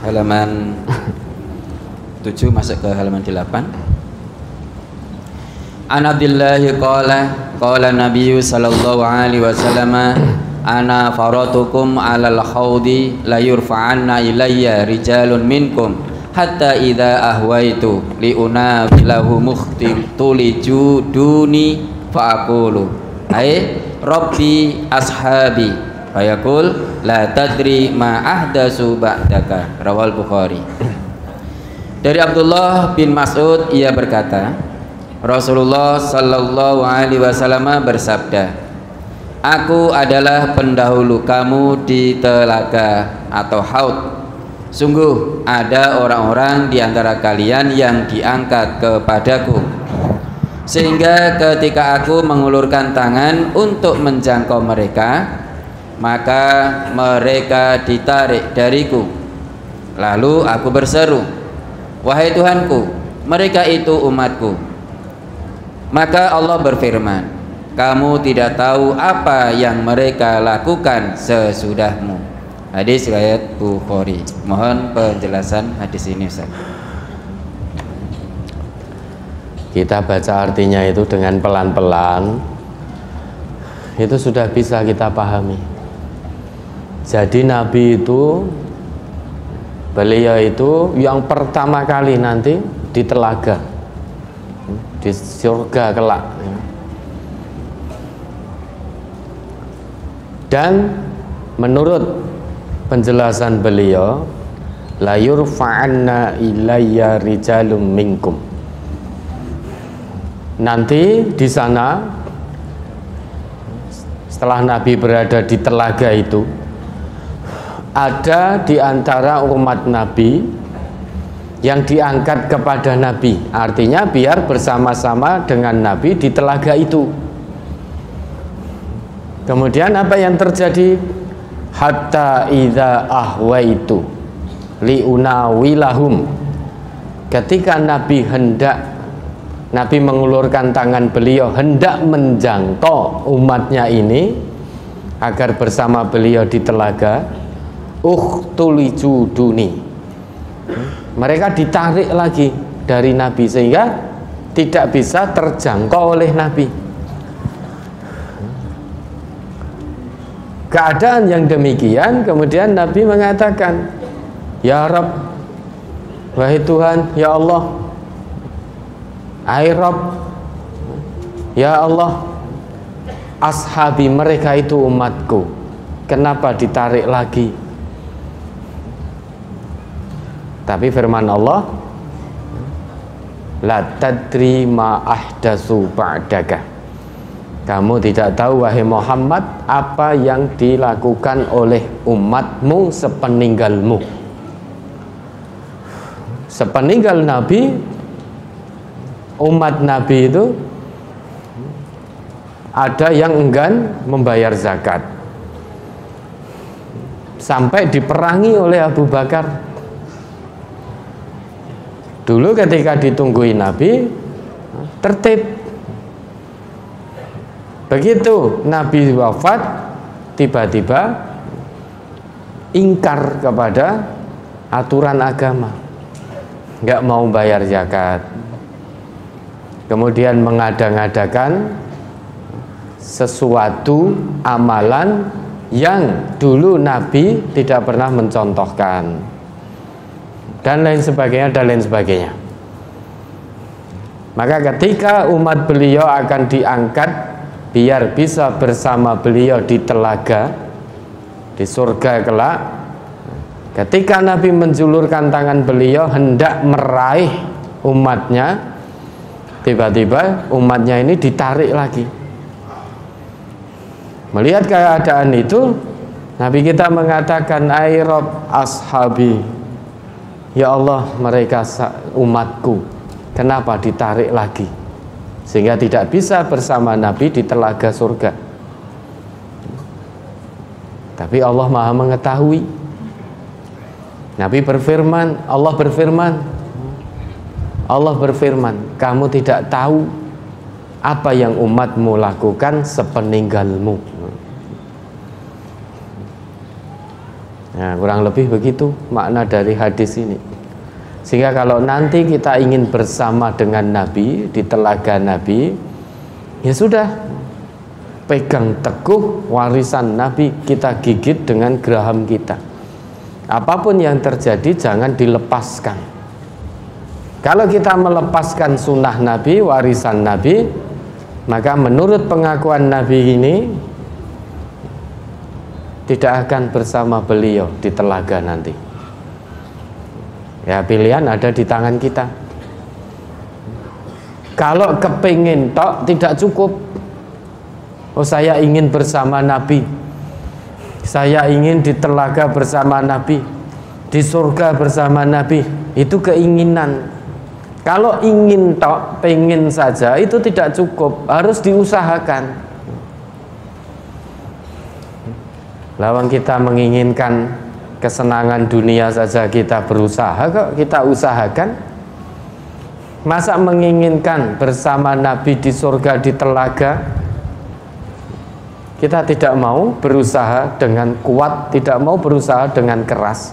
halaman 7 masuk ke halaman 8. An Abdillah qala Nabi sallallahu alaihi wasallam ana faratukum alal khawdi la yurfa'anna ilayya rijalun minkum hatta idza ahwaitu li unabilahu mukhtiliju duni fa aqulu ai rabbi ashabi fayaqul la tadri ma ahdasu ba'daka, rawal Bukhari. Dari Abdullah bin Mas'ud, ia berkata, Rasulullah sallallahu alaihi wasallam bersabda, aku adalah pendahulu kamu di telaga atau haud. Sungguh ada orang-orang di antara kalian yang diangkat kepadaku, sehingga ketika aku mengulurkan tangan untuk menjangkau mereka, maka mereka ditarik dariku. Lalu aku berseru, wahai Tuhanku, mereka itu umatku. Maka Allah berfirman, kamu tidak tahu apa yang mereka lakukan sesudahmu. Hadis riwayat Bukhari. Mohon penjelasan hadis ini, Ustaz. Kita baca artinya itu dengan pelan-pelan, itu sudah bisa kita pahami. Jadi Nabi itu, beliau itu yang pertama kali nanti di telaga, di surga kelak. Dan menurut penjelasan beliau, la yurfa'anna ilayya rijalum minkum. Nanti di sana setelah Nabi berada di telaga itu, ada di antara umat Nabi yang diangkat kepada Nabi, artinya biar bersama-sama dengan Nabi di telaga itu. Kemudian apa yang terjadi? Hatta idza ahwaitu liunawilahum. Ketika Nabi mengulurkan tangan beliau hendak menjangkau umatnya ini agar bersama beliau di telaga, ukhtuliju duni. Mereka ditarik lagi dari Nabi sehingga tidak bisa terjangkau oleh Nabi. Keadaan yang demikian, kemudian Nabi mengatakan, ya Rabb, wahai Tuhan, ya Allah, ai Rabb, ya Allah, ashabi, mereka itu umatku, kenapa ditarik lagi? Tapi firman Allah, la tadri ma ahdasu ba'daka. Kamu tidak tahu wahai Muhammad apa yang dilakukan oleh umatmu sepeninggalmu. Sepeninggal Nabi, umat Nabi itu ada yang enggan membayar zakat, sampai diperangi oleh Abu Bakar. Dulu ketika ditungguin Nabi, tertib. Begitu Nabi wafat, tiba-tiba ingkar kepada aturan agama, nggak mau bayar zakat. Kemudian mengada-ngadakan sesuatu amalan yang dulu Nabi tidak pernah mencontohkan, dan lain sebagainya. Maka ketika umat beliau akan diangkat biar bisa bersama beliau di telaga di surga kelak, ketika Nabi menjulurkan tangan beliau hendak meraih umatnya, tiba-tiba umatnya ini ditarik lagi. Melihat keadaan itu, Nabi kita mengatakan, ai Rabb ashabi, ya Allah, mereka umatku, kenapa ditarik lagi sehingga tidak bisa bersama Nabi di telaga surga? Tapi Allah Maha mengetahui. Nabi berfirman, Allah berfirman, kamu tidak tahu apa yang umatmu lakukan sepeninggalmu. Nah, kurang lebih begitu makna dari hadis ini. Sehingga kalau nanti kita ingin bersama dengan Nabi di telaga Nabi, ya sudah, pegang teguh warisan Nabi, kita gigit dengan geraham kita. Apapun yang terjadi jangan dilepaskan. Kalau kita melepaskan sunnah Nabi, warisan Nabi, maka menurut pengakuan Nabi ini tidak akan bersama beliau di telaga nanti. Ya, pilihan ada di tangan kita. Kalau kepingin tok tidak cukup. Oh, saya ingin bersama Nabi, saya ingin di telaga bersama Nabi, di surga bersama Nabi. Itu keinginan. Kalau ingin tok, pengen saja, itu tidak cukup, harus diusahakan. Lawan kita menginginkan kesenangan dunia saja kita berusaha kok, kita usahakan. Masa menginginkan bersama Nabi di surga di telaga kita tidak mau berusaha dengan kuat, tidak mau berusaha dengan keras.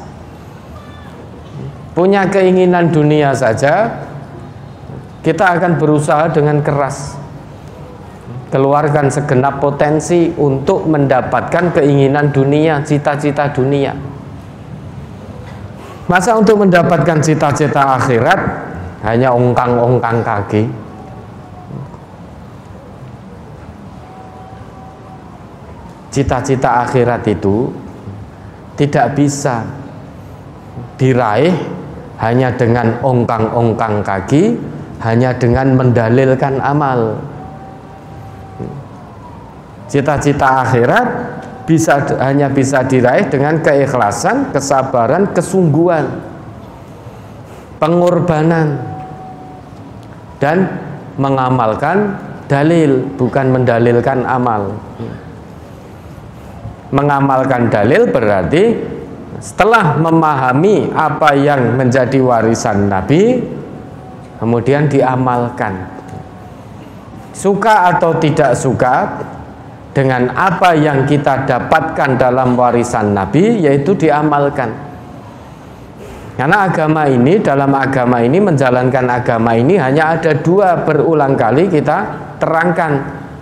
Punya keinginan dunia saja kita akan berusaha dengan keras, keluarkan segenap potensi untuk mendapatkan keinginan dunia, cita-cita dunia. Masa untuk mendapatkan cita-cita akhirat hanya ongkang-ongkang kaki? Cita-cita akhirat itu tidak bisa diraih hanya dengan ongkang-ongkang kaki, hanya dengan mendalilkan amal. Cita-cita akhirat hanya bisa diraih dengan keikhlasan, kesabaran, kesungguhan, pengorbanan, dan mengamalkan dalil, bukan mendalilkan amal. Mengamalkan dalil berarti setelah memahami apa yang menjadi warisan Nabi, kemudian diamalkan. Suka atau tidak suka dengan apa yang kita dapatkan dalam warisan Nabi, yaitu diamalkan. Karena agama ini, dalam agama ini, menjalankan agama ini hanya ada dua, berulang kali kita terangkan,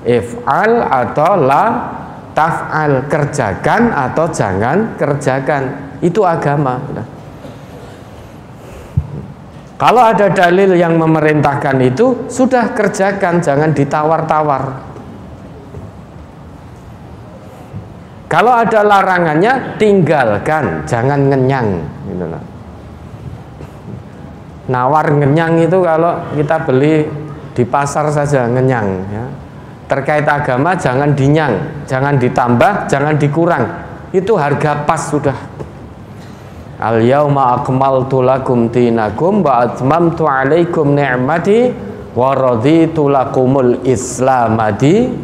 if'al atau la taf'al, kerjakan atau jangan kerjakan. Itu agama. Kalau ada dalil yang memerintahkan itu, sudah kerjakan, jangan ditawar-tawar. Kalau ada larangannya, tinggalkan, jangan ngenyang. Gitu loh. Nawar ngenyang itu kalau kita beli di pasar saja ngenyang. Ya. Terkait agama jangan dinyang, jangan ditambah, jangan dikurang. Itu harga pas sudah. Al yauma akmaltu lakum dinakum wa atmamtu alaikum ni'mati wa raditu lakumul islamadina.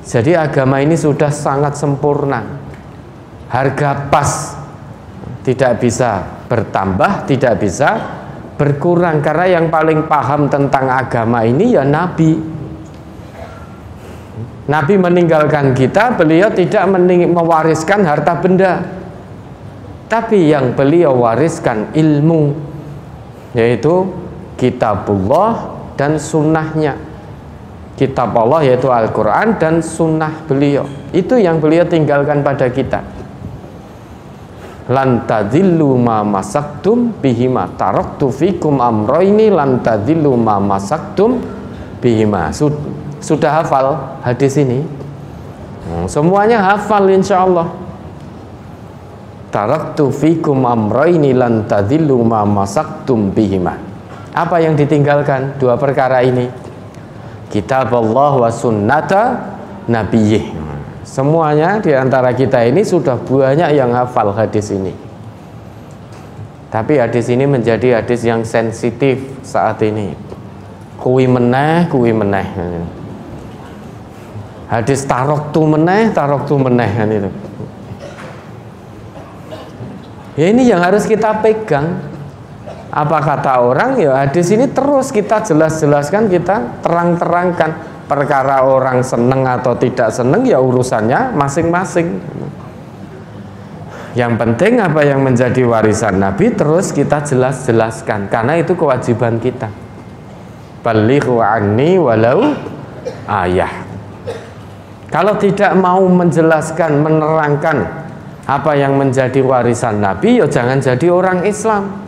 Jadi agama ini sudah sangat sempurna, harga pas, tidak bisa bertambah, tidak bisa berkurang, karena yang paling paham tentang agama ini ya Nabi. Nabi meninggalkan kita, beliau tidak mewariskan harta benda, tapi yang beliau wariskan ilmu, yaitu kitabullah dan sunnahnya. Kitab Allah yaitu Al-Quran dan sunnah beliau, itu yang beliau tinggalkan pada kita. Lan tadillu ma masaktum bihima taraktu fikum amroini lan tadillu ma masaktum bihima. Sudah hafal hadis ini? Semuanya hafal insya Allah. Taraktu fikum amroini lan tadillu ma masaktum bihima. Apa yang ditinggalkan? Dua perkara ini, kitab Allah wa sunnata nabiyyih. Semuanya diantara kita ini sudah banyak yang hafal hadis ini. Tapi hadis ini menjadi hadis yang sensitif saat ini. Kuwi meneh. Hadis taroktu meneh kan itu. Ya ini yang harus kita pegang. Apa kata orang, ya hadis ini terus kita jelas-jelaskan, kita terang-terangkan. perkara orang seneng atau tidak seneng ya urusannya masing-masing. Yang penting apa yang menjadi warisan Nabi terus kita jelaskan, karena itu kewajiban kita. Balighu anni walau ayah. Kalau tidak mau menjelaskan, menerangkan apa yang menjadi warisan Nabi, ya jangan jadi orang Islam.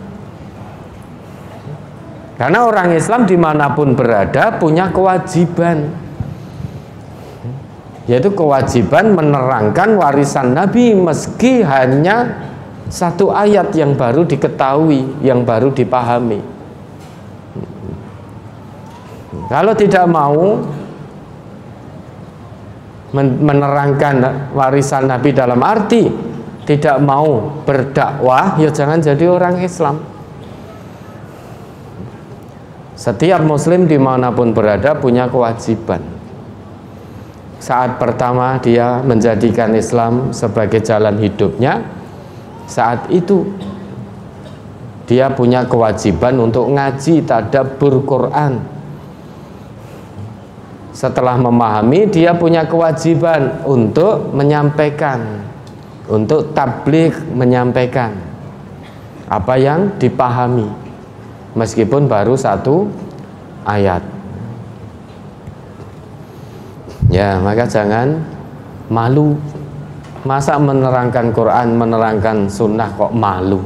Karena orang Islam dimanapun berada punya kewajiban, yaitu kewajiban menerangkan warisan Nabi meski hanya satu ayat yang baru diketahui, yang baru dipahami. Kalau tidak mau menerangkan warisan Nabi dalam arti tidak mau berdakwah, ya jangan jadi orang Islam. Setiap muslim dimanapun berada punya kewajiban. Saat pertama dia menjadikan Islam sebagai jalan hidupnya, saat itu dia punya kewajiban untuk ngaji, tadabbur Quran. Setelah memahami, dia punya kewajiban untuk menyampaikan, untuk tabligh, menyampaikan apa yang dipahami meskipun baru satu ayat. Ya, maka jangan malu. Masa menerangkan Quran, menerangkan sunnah kok malu?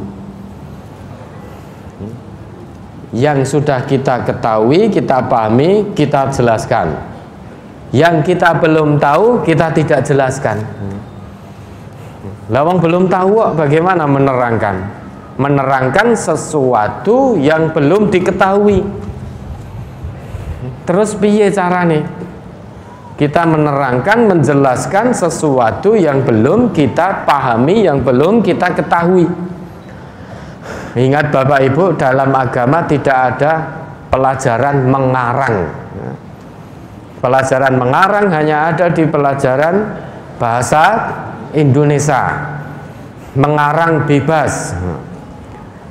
Yang sudah kita ketahui, kita pahami, kita jelaskan. Yang kita belum tahu, kita tidak jelaskan. Lawang belum tahu kok bagaimana menerangkan? Menerangkan sesuatu yang belum diketahui. Terus piye carane? Kita menerangkan, menjelaskan sesuatu yang belum kita pahami, yang belum kita ketahui. Ingat Bapak Ibu, dalam agama tidak ada pelajaran mengarang. Pelajaran mengarang hanya ada di pelajaran bahasa Indonesia. Mengarang bebas.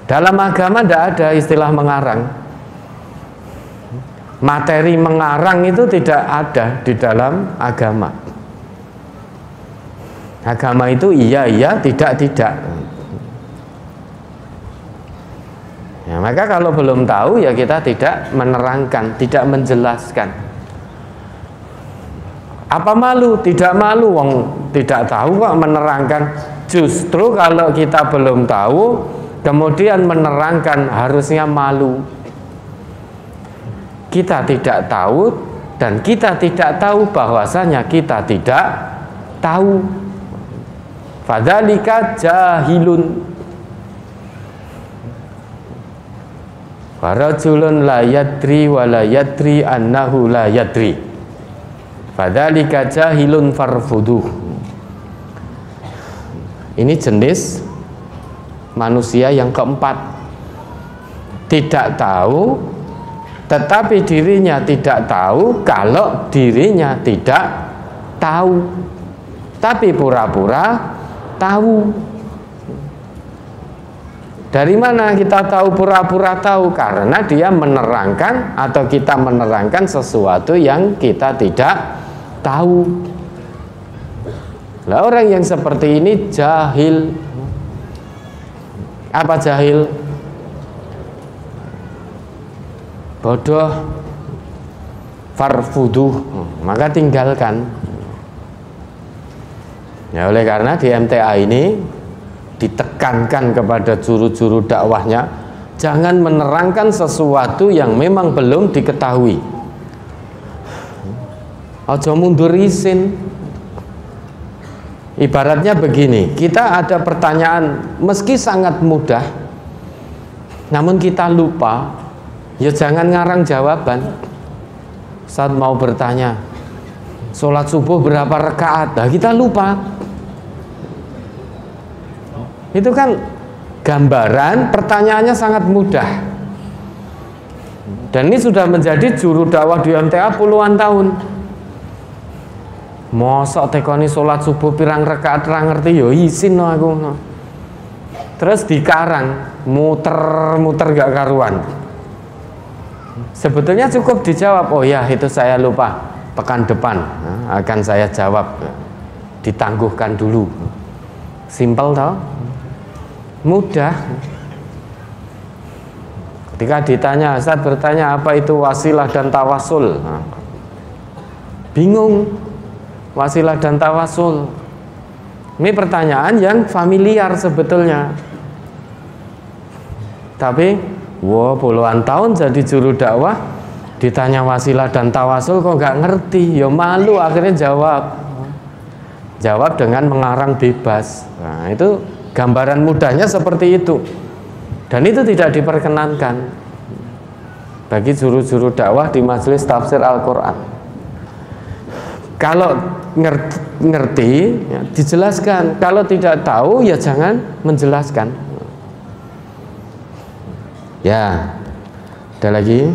Dalam agama tidak ada istilah mengarang. Materi mengarang itu tidak ada di dalam agama. Agama itu iya, tidak. Ya, maka kalau belum tahu ya kita tidak menerangkan, tidak menjelaskan. Apa malu? Tidak malu, wong tidak tahu kok menerangkan. Justru kalau kita belum tahu kemudian menerangkan harusnya malu. Kita tidak tahu dan kita tidak tahu bahwasanya kita tidak tahu. Fadzalika jahilun. Farajulun la yadri wa la yadri annahu la yadri. Fadzalika jahilun farfuduh. Ini jenis manusia yang keempat. Tidak tahu tetapi dirinya tidak tahu kalau dirinya tidak tahu, tapi pura-pura tahu. Dari mana kita tahu pura-pura tahu? Karena dia menerangkan atau kita menerangkan sesuatu yang kita tidak tahu. Lah orang yang seperti ini jahil. Apa jahil? Bodoh. Farfuduh, maka tinggalkan. Ya, oleh karena di MTA ini ditekankan kepada juru-juru dakwahnya, jangan menerangkan sesuatu yang memang belum diketahui. Ojo mundur isin. Ibaratnya begini, kita ada pertanyaan meski sangat mudah, namun kita lupa. Ya jangan ngarang jawaban. Saat mau bertanya, sholat subuh berapa rakaat? Nah, kita lupa. Itu kan gambaran pertanyaannya sangat mudah. Dan ini sudah menjadi juru dakwah di MTA puluhan tahun. Mosok tekoni sholat subuh pirang rakaat ra ngerti yo isin no aku. Terus dikarang, muter-muter gak karuan. Sebetulnya cukup dijawab, oh ya itu saya lupa. pekan depan akan saya jawab. Ditangguhkan dulu. Simpel tau? Mudah. Ketika ditanya, Ustaz bertanya apa itu wasilah dan tawasul? Bingung. Wasilah dan tawasul. Ini pertanyaan yang familiar sebetulnya. Tapi, wah puluhan tahun jadi juru dakwah, ditanya wasilah dan tawasul kok nggak ngerti. Ya malu akhirnya jawab. Jawab dengan mengarang bebas. Nah, itu gambaran mudahnya seperti itu. Dan itu tidak diperkenankan bagi juru-juru dakwah di majelis tafsir Al-Quran. Kalau ngerti ya, dijelaskan. Kalau tidak tahu ya jangan menjelaskan. Ya, ada lagi.